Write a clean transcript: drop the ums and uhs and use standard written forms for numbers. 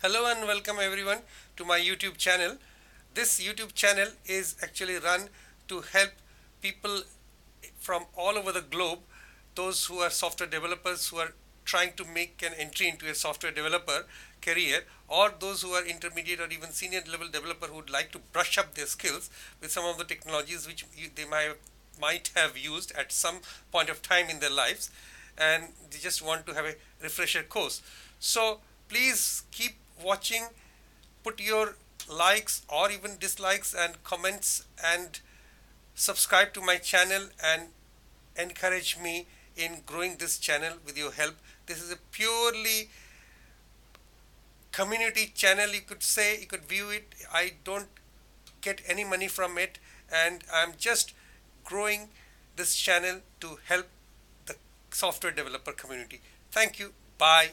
Hello and welcome everyone to my YouTube channel. This YouTube channel is actually run to help people from all over the globe, those who are software developers who are trying to make an entry into a software developer career, or those who are intermediate or even senior level developer who would like to brush up their skills with some of the technologies which they might have used at some point of time in their lives, and they just want to have a refresher course. So please keep watching, put your likes or even dislikes and comments, and subscribe to my channel and encourage me in growing this channel with your help. This is a purely community channel, you could say. You could view it. I don't get any money from it, and I'm just growing this channel to help the software developer community. Thank you. Bye.